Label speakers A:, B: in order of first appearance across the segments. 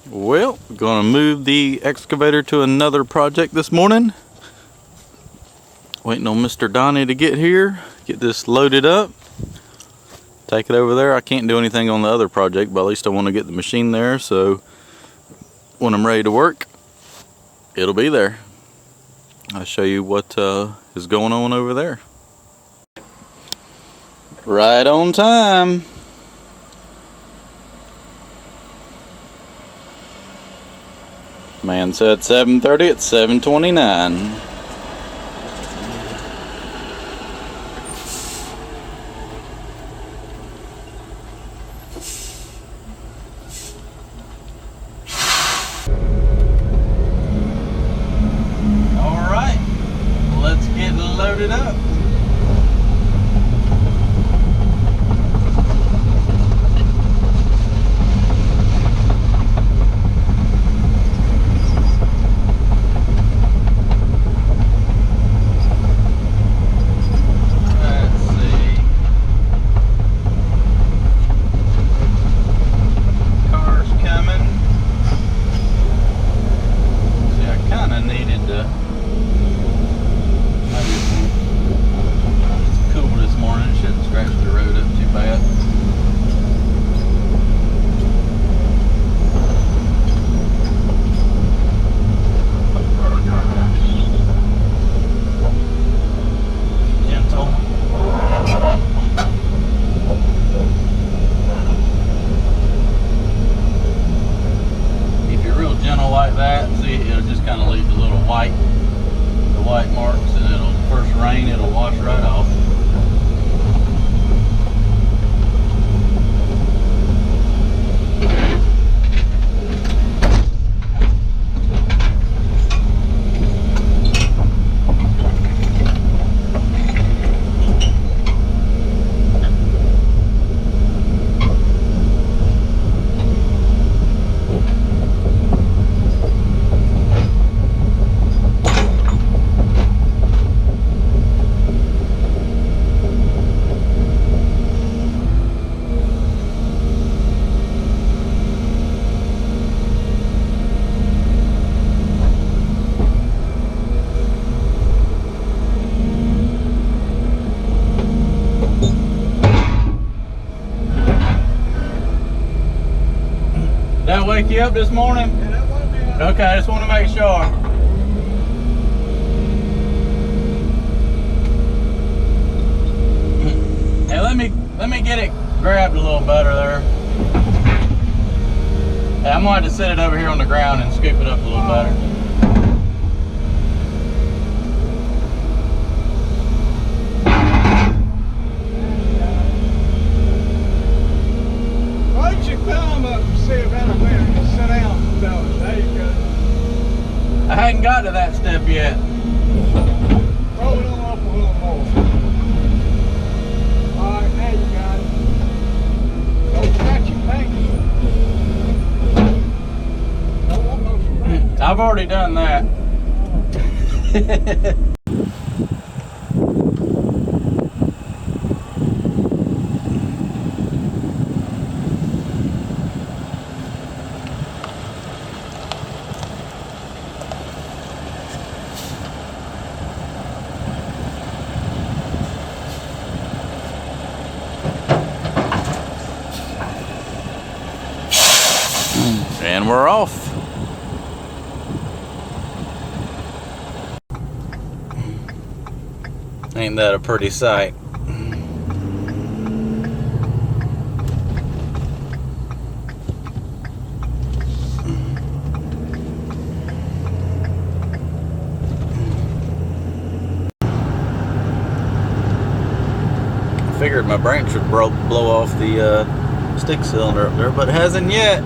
A: Well, we're gonna move the excavator to another project this morning. Waiting on Mr. Donnie to get here, get this loaded up, take it over there. I can't do anything on the other project, but at least I want to get the machine there, so when I'm ready to work, it'll be there. I'll show you what is going on over there. Right on time. Man said 7:30, it's 7:29. All right, let's get loaded up. Like that, see, it'll just kind of leave the little white marks, and it'll first rain, it'll wash right off. That wake you up this morning?
B: Yeah, that woke me up.
A: Okay, I just want to make sure. Hey, let me get it grabbed a little better there. Hey, I'm gonna have to set it over here on the ground and scoop it up a little better.
B: Why don't you climb up and see if anywhere and sit down, fellas? There you go.
A: I hadn't got to that step yet.
B: Roll it on up a little more. All right, now you got it. Don't scratch your fingers. Don't want no scratch.
A: I've already done that. And we're off. Ain't that a pretty sight? I figured my branch would blow off the stick cylinder up there, but it hasn't yet.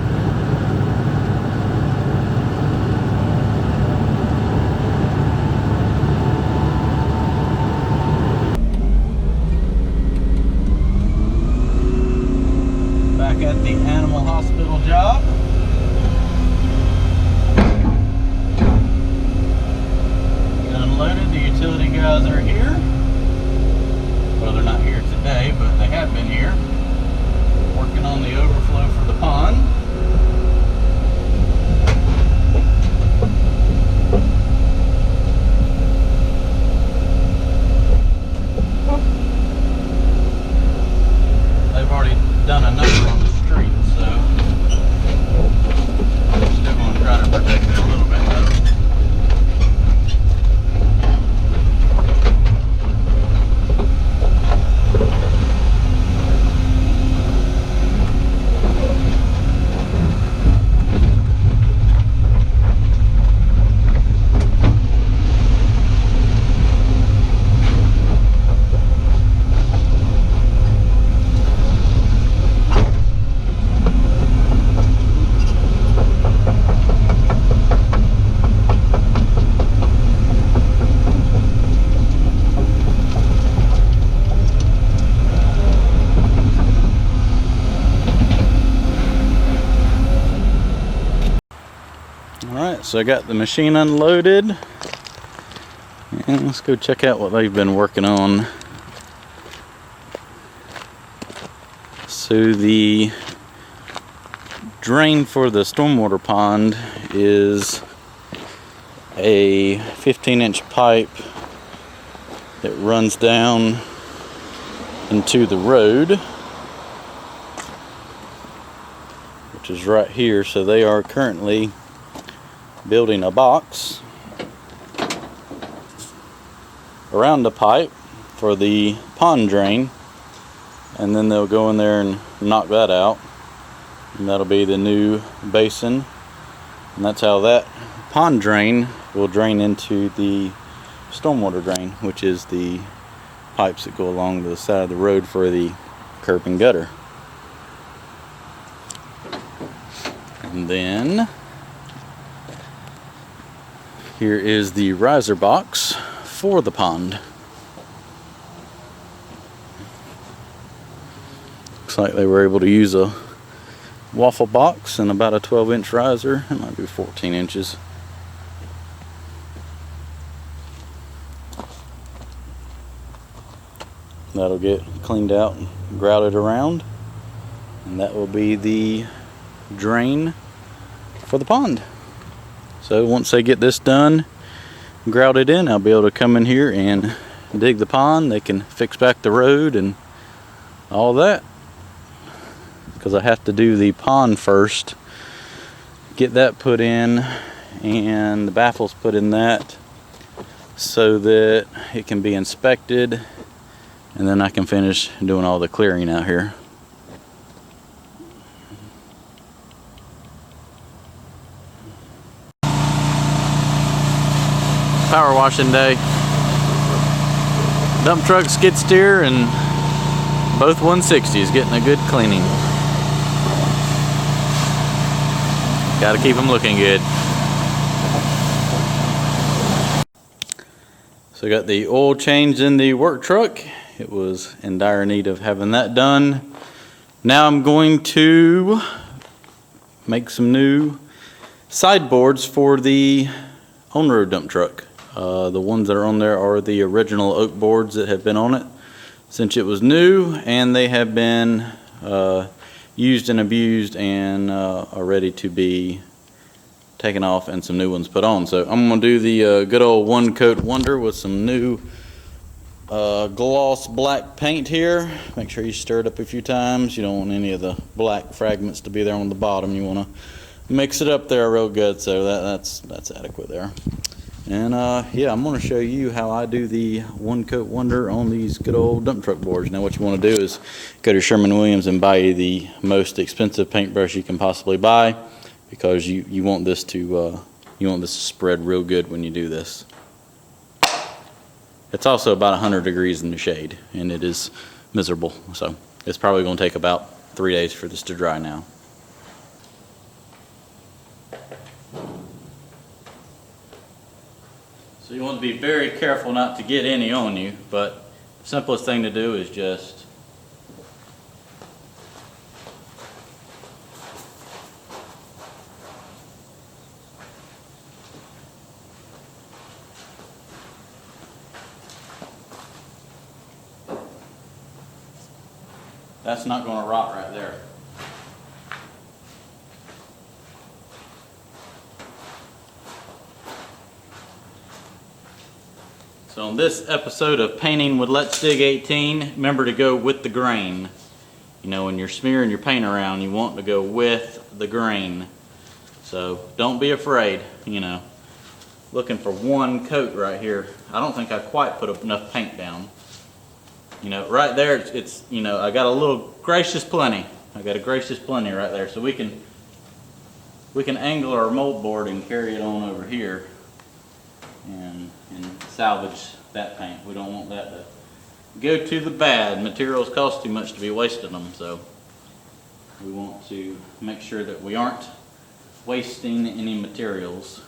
A: Back at the animal hospital job. Unloaded, the utility guys are here. Well, they're not here today, but they have been here, working on the overflow for the pond. Alright, so I got the machine unloaded, and let's go check out what they've been working on. So the drain for the stormwater pond is a 15-inch pipe that runs down into the road, which is right here. So they are currently building a box around the pipe for the pond drain, and then they'll go in there and knock that out, and that'll be the new basin, and that's how that pond drain will drain into the stormwater drain, which is the pipes that go along the side of the road for the curb and gutter. And then here is the riser box for the pond. Looks like they were able to use a waffle box and about a 12-inch riser. It might be 14 inches. That'll get cleaned out and grouted around, and that will be the drain for the pond. So once they get this done, grouted in, I'll be able to come in here and dig the pond. They can fix back the road and all that, because I have to do the pond first, get that put in and the baffles put in that so that it can be inspected, and then I can finish doing all the clearing out here. Power washing day. Dump truck, skid steer, and both 160s getting a good cleaning. Gotta keep them looking good. So I got the oil changed in the work truck. It was in dire need of having that done. Now I'm going to make some new sideboards for the on-road dump truck. The ones that are on there are the original oak boards that have been on it since it was new, and they have been used and abused and are ready to be taken off and some new ones put on. So I'm going to do the good old one coat wonder with some new gloss black paint here. Make sure you stir it up a few times. You don't want any of the black fragments to be there on the bottom. You want to mix it up there real good, so that's adequate there. And yeah, I'm going to show you how I do the one coat wonder on these good old dump truck boards. Now what you want to do is go to Sherwin-Williams and buy you the most expensive paintbrush you can possibly buy, because you want this to spread real good when you do this. It's also about 100 degrees in the shade, and it is miserable, so it's probably going to take about 3 days for this to dry now. So you want to be very careful not to get any on you, but the simplest thing to do is just that's not going to rot right there. So on this episode of Painting with Let's Dig 18, remember to go with the grain. You know, when you're smearing your paint around, you want to go with the grain. So don't be afraid, you know. Looking for one coat right here. I don't think I quite put enough paint down. You know, right there, it's you know, I got a little gracious plenty. I got a gracious plenty right there. So we can angle our mold board and carry it on over here and salvage that paint. We don't want that to go to the bad. Materials cost too much to be wasting them, so we want to make sure that we aren't wasting any materials.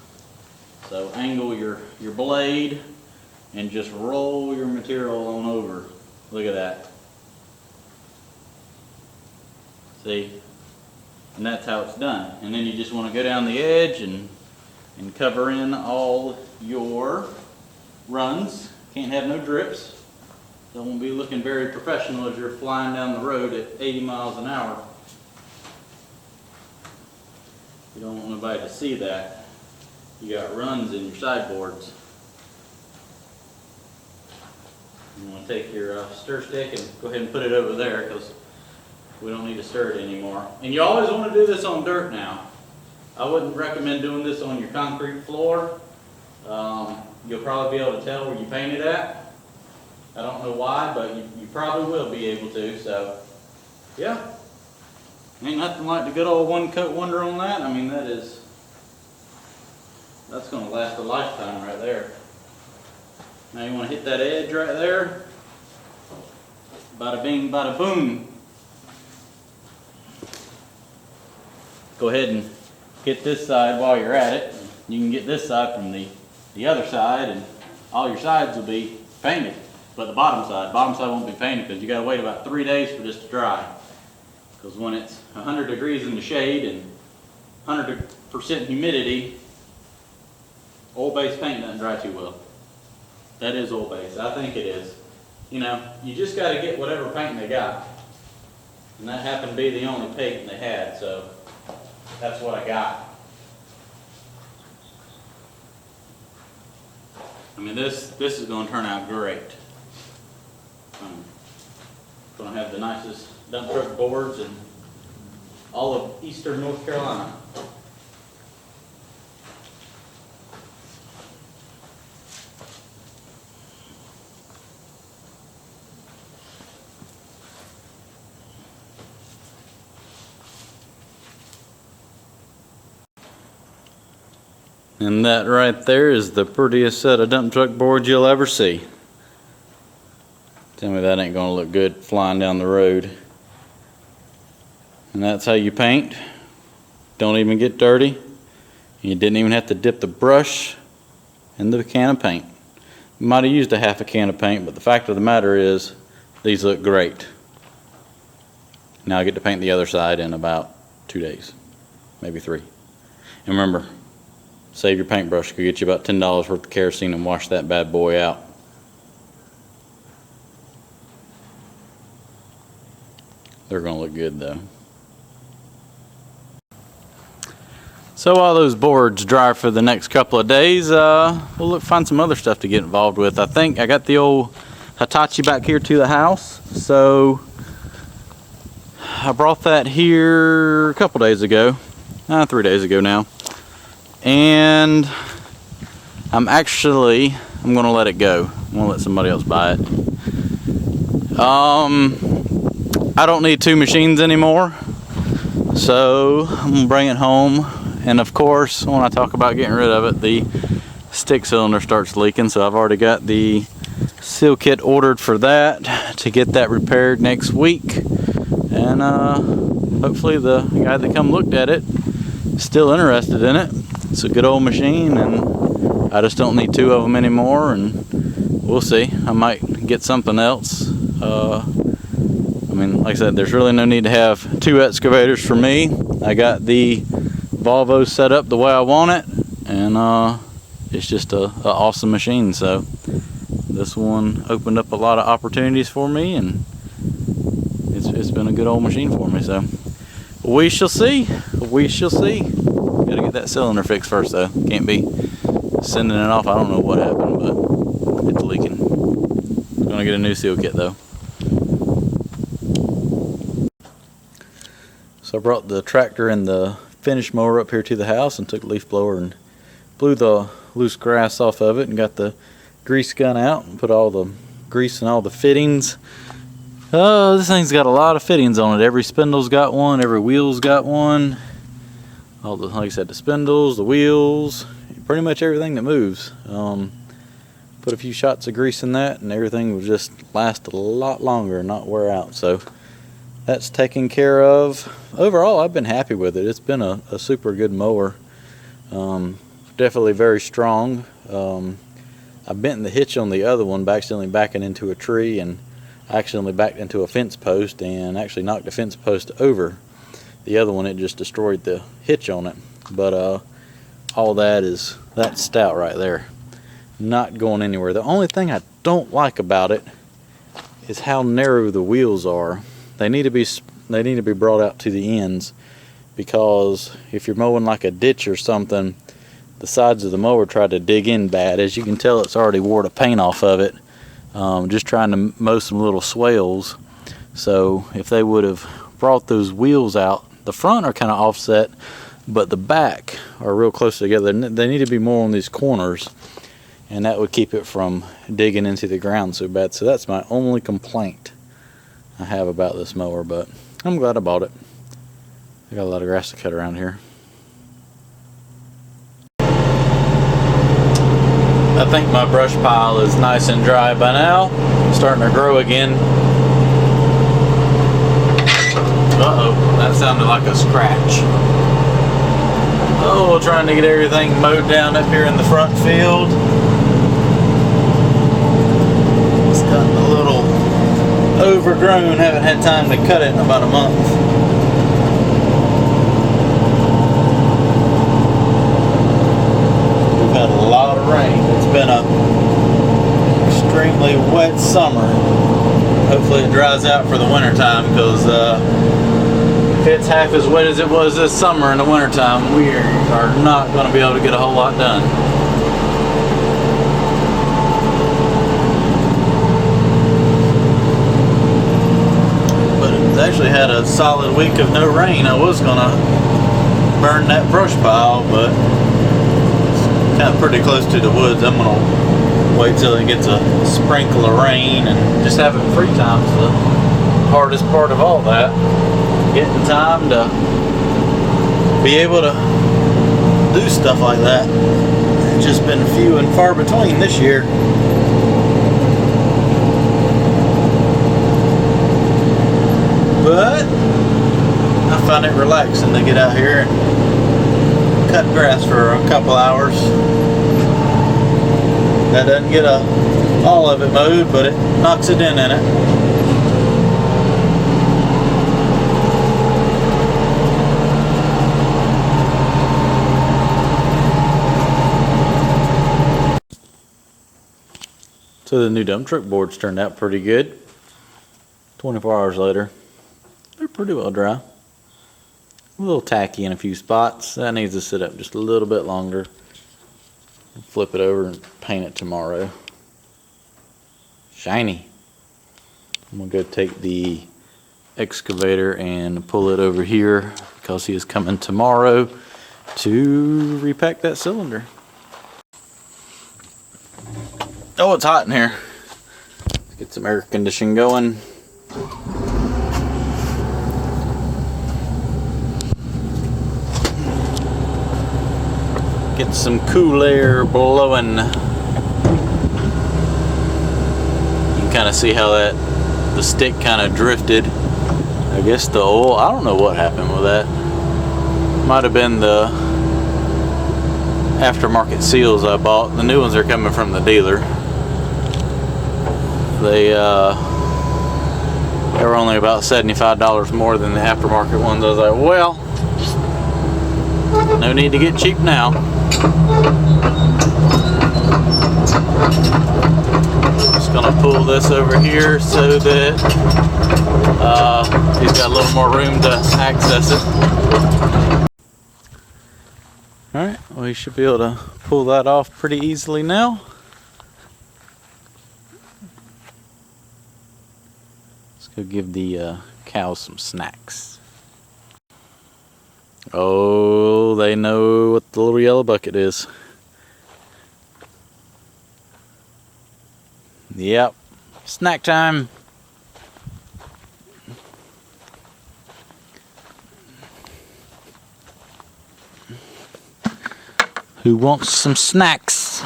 A: So angle your blade and just roll your material on over. Look at that. See? And that's how it's done. And then you just want to go down the edge and and cover in all your runs. Can't have no drips. Don't be looking very professional as you're flying down the road at 80 miles an hour. You don't want nobody to see that. You got runs in your sideboards. You want to take your stir stick and go ahead and put it over there because we don't need to stir it anymore. And you always want to do this on dirt now. I wouldn't recommend doing this on your concrete floor. You'll probably be able to tell where you painted at. I don't know why, but you probably will be able to. So, yeah. Ain't nothing like the good old one coat wonder on that. I mean, that's going to last a lifetime right there. Now you want to hit that edge right there. Bada bing, bada boom. Go ahead and get this side while you're at it. You can get this side from the other side, and all your sides will be painted. But the bottom side won't be painted because you got to wait about 3 days for this to dry. Because when it's 100 degrees in the shade and 100% humidity, oil-based paint doesn't dry too well. That is oil-based. I think it is. You know, you just got to get whatever paint they got. And that happened to be the only paint they had, so that's what I got. I mean, this is going to turn out great. Going to have the nicest dump truck boards in all of eastern North Carolina. And that right there is the prettiest set of dump truck boards you'll ever see. Tell me that ain't gonna look good flying down the road. And that's how you paint. Don't even get dirty. You didn't even have to dip the brush in the can of paint. You might have used a half a can of paint, but the fact of the matter is, these look great. Now I get to paint the other side in about 2 days, maybe 3. And remember, save your paintbrush. Could get you about $10 worth of kerosene and wash that bad boy out. They're gonna look good though. So while those boards dry for the next couple of days, we'll find some other stuff to get involved with. I think I got the old Hitachi back here to the house, so I brought that here a couple days ago, 3 days ago now, and I'm gonna let it go. I'm gonna let somebody else buy it. I don't need 2 machines anymore, so I'm gonna bring it home. And of course, when I talk about getting rid of it, the stick cylinder starts leaking, so I've already got the seal kit ordered for that to get that repaired next week. And hopefully the guy that come looked at it is still interested in it. It's a good old machine, and I just don't need 2 of them anymore, and we'll see. I might get something else. I mean, like I said, there's really no need to have 2 excavators for me. I got the Volvo set up the way I want it, and it's just a awesome machine. So this one opened up a lot of opportunities for me, and it's been a good old machine for me. So we shall see. We shall see. Gotta get that cylinder fixed first though. Can't be sending it off. I don't know what happened, but it's leaking. Gonna get a new seal kit though. So I brought the tractor and the finish mower up here to the house and took a leaf blower and blew the loose grass off of it and got the grease gun out and put all the grease in all the fittings. This thing's got a lot of fittings on it. Every spindle's got one, every wheel's got one. All the, like I said, the spindles, the wheels, pretty much everything that moves. Put a few shots of grease in that and everything will just last a lot longer and not wear out. So that's taken care of. Overall, I've been happy with it. It's been a super good mower. Definitely very strong. I bent the hitch on the other one by accidentally backing into a tree, and I accidentally backed into a fence post and actually knocked the fence post over. The other one, it just destroyed the hitch on it. But all that is that stout right there. Not going anywhere. The only thing I don't like about it is how narrow the wheels are. They need to be brought out to the ends, because if you're mowing like a ditch or something, the sides of the mower try to dig in bad. As you can tell, it's already wore the paint off of it, just trying to mow some little swales. So if they would have brought those wheels out, the front are kind of offset, but the back are real close together. They need to be more on these corners, and that would keep it from digging into the ground so bad. So that's my only complaint I have about this mower, but I'm glad I bought it. I got a lot of grass to cut around here. I think my brush pile is nice and dry by now. Starting to grow again. Uh-oh, that sounded like a scratch. Oh, trying to get everything mowed down up here in the front field. It's gotten a little overgrown. Haven't had time to cut it in about a month. We've had a lot of rain. It's been a extremely wet summer. Hopefully it dries out for the winter time, because if it's half as wet as it was this summer in the winter time, we are not going to be able to get a whole lot done. But it's actually had a solid week of no rain. I was going to burn that brush pile, but it's kind of pretty close to the woods. I'm going to wait till it gets a sprinkle of rain and just have it free time. It's the hardest part of all that. Getting time to be able to do stuff like that. It's just been few and far between this year. But I find it relaxing to get out here and cut grass for a couple hours. That doesn't get all of it mowed, but it knocks a dent in it. So the new dump truck boards turned out pretty good. 24 hours later, they're pretty well dry. A little tacky in a few spots. That needs to sit up just a little bit longer. Flip it over and paint it tomorrow. Shiny. I'm gonna go take the excavator and pull it over here, because he is coming tomorrow to repack that cylinder. Oh, it's hot in here. Let's get some air conditioning going. Get some cool air blowing. You can kind of see how the stick kind of drifted. I guess the oil, I don't know what happened with that. Might have been the aftermarket seals I bought. The new ones are coming from the dealer. They were only about $75 more than the aftermarket ones. I was like, well, no need to get cheap now. Just gonna pull this over here so that he's got a little more room to access it. Alright, well, you should be able to pull that off pretty easily now. Let's go give the cows some snacks. Oh, they know what the little yellow bucket is. Yep, snack time. Who wants some snacks?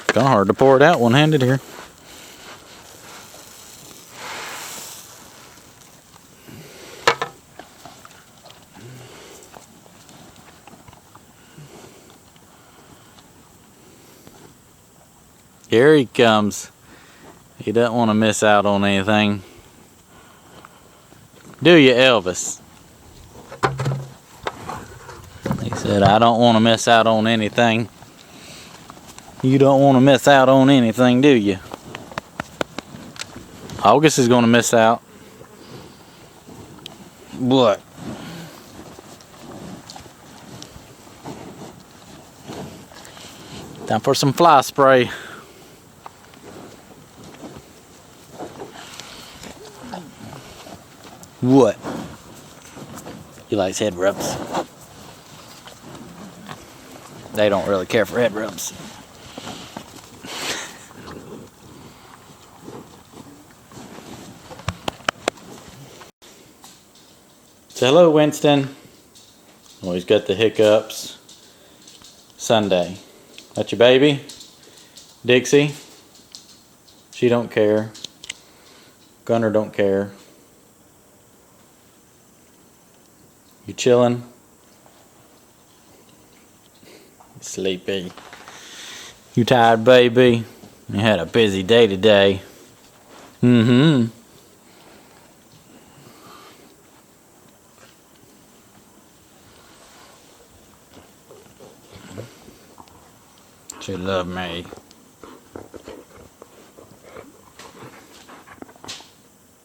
A: Kind of hard to pour it out one-handed here. Here he comes. He doesn't want to miss out on anything. Do you, Elvis? He's Said I don't want to miss out on anything. You don't want to miss out on anything, do you? August is going to miss out. What? Time for some fly spray. What? He likes head rubs. They don't really care for head rubs. Say hello, Winston. Oh, he's got the hiccups. Sunday. That's your baby? Dixie? She don't care. Gunner don't care. You chilling? Sleepy. You tired, baby? You had a busy day today. Mm-hmm. She love me.